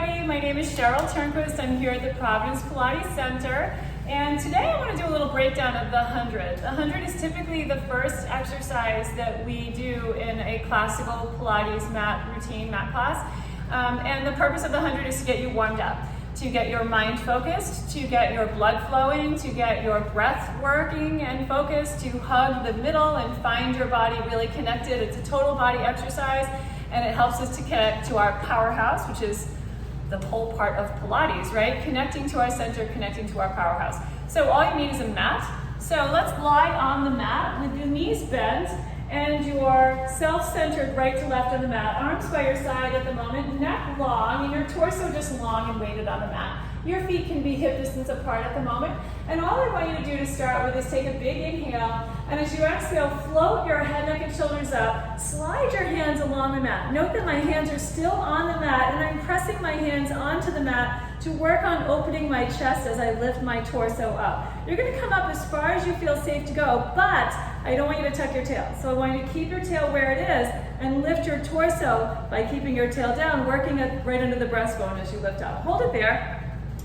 everybody. My name is Cheryl Turnquist. I'm here at the Providence Pilates Center. And today I want to do a little breakdown of the 100. The 100 is typically the first exercise that we do in a classical Pilates mat routine, mat class. And the purpose of the 100 is to get you warmed up, to get your mind focused, to get your blood flowing, to get your breath working and focused, to hug the middle and find your body really connected. It's a total body exercise. And it helps us to connect to our powerhouse, which is the whole part of Pilates, right? Connecting to our center, connecting to our powerhouse. So all you need is a mat. So let's lie on the mat with your knees bent and your self-centered right to left on the mat. Arms by your side at the moment, neck long, and your torso just long and weighted on the mat. Your feet can be hip distance apart at the moment. And all I want you to do to start with is take a big inhale, and as you exhale, float your head, neck, and shoulders up. Slide your hands along the mat. Note that my hands are still on the mat, and I'm pressing my hands onto the mat to work on opening my chest as I lift my torso up. You're gonna come up as far as you feel safe to go, but I don't want you to tuck your tail. So I want you to keep your tail where it is and lift your torso by keeping your tail down, working it right under the breastbone as you lift up. Hold it there.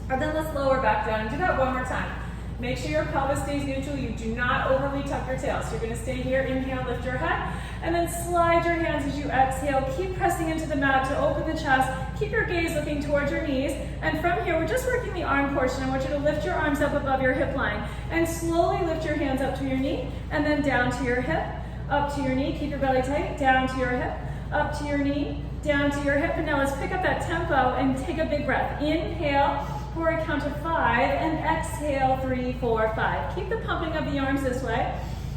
And then let's lower back down and do that one more time. Make sure your pelvis stays neutral. You do not overly tuck your tail. So you're going to stay here, inhale, lift your head, and then slide your hands as you exhale. Keep pressing into the mat to open the chest. Keep your gaze looking towards your knees. And from here, we're just working the arm portion. I want you to lift your arms up above your hip line and slowly lift your hands up to your knee and then down to your hip, up to your knee. Keep your belly tight, down to your hip, up to your knee, down to your hip. And now let's pick up that tempo and take a big breath. Inhale for a count of 5 and exhale 3, 4, 5. Keep the pumping of the arms this way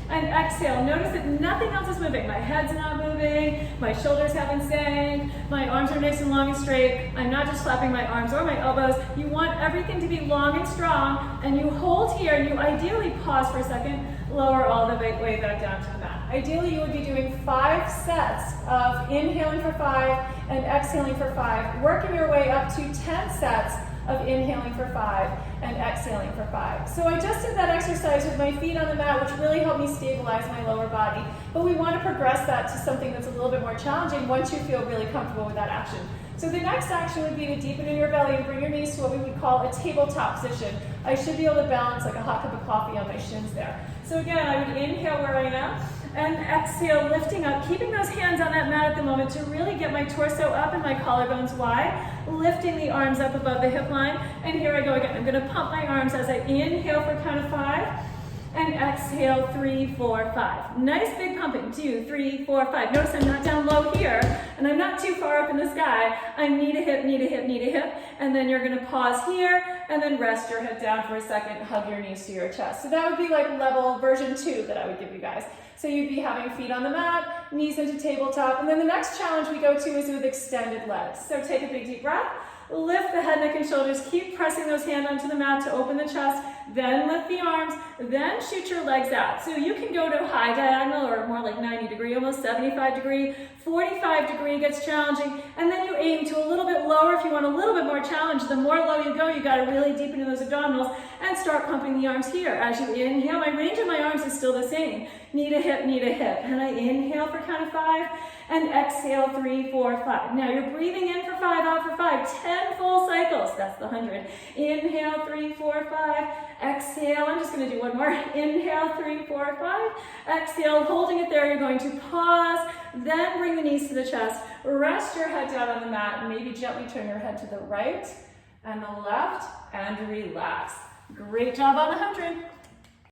and exhale. Notice that nothing else is moving. My head's not moving, my shoulders haven't sank, my arms are nice and long and straight. I'm not just flapping my arms or my elbows. You want everything to be long and strong, and you hold here and you ideally pause for a second, lower all the way back down to the mat. Ideally you would be doing 5 sets of inhaling for 5 and exhaling for 5, working your way up to 10 sets of inhaling for 5 and exhaling for 5. So I just did that exercise with my feet on the mat, which really helped me stabilize my lower body. But we want to progress that to something that's a little bit more challenging once you feel really comfortable with that action. So the next action would be to deepen in your belly and bring your knees to what we would call a tabletop position. I should be able to balance like a hot cup of coffee on my shins there. So again, I would inhale where I am and exhale, lifting up, keeping those hands on that mat at the moment to really get my torso up and my collarbones wide, lifting the arms up above the hip line. And here I go again. I'm gonna pump my arms as I inhale for a count of 5 and exhale 3, 4, 5. Nice big pumping, 2, 3, 4, 5. Notice I'm not down low here and I'm not too far up in the sky. I'm knee to hip, knee to hip, knee to hip. And then you're gonna pause here and then rest your head down for a second, hug your knees to your chest. So that would be like level version 2 that I would give you guys. So you'd be having feet on the mat, knees into tabletop, and then the next challenge we go to is with extended legs. So take a big deep breath, lift the head, neck, and shoulders, keep pressing those hands onto the mat to open the chest, then lift the arms, then shoot your legs out. So you can go to high diagonal or more like 90 degree, almost 75 degree, 45 degree gets challenging, and then you aim to a little bit lower if you want a little bit more challenge. The more low you go, you gotta really deepen in those abdominals and start pumping the arms here. As you inhale, my range of my arms is still the same. Knee to hip, knee to hip. And I inhale for count of 5 and exhale 3, 4, 5. Now you're breathing in for 5, out for 5, 10 full cycles. That's the 100. Inhale, 3, 4, 5. Exhale, I'm just gonna do one more. Inhale, 3, 4, 5. Exhale, holding it there, you're going to pause, then bring the knees to the chest. Rest your head down on the mat and maybe gently turn your head to the right and the left and relax. Great job on the 100.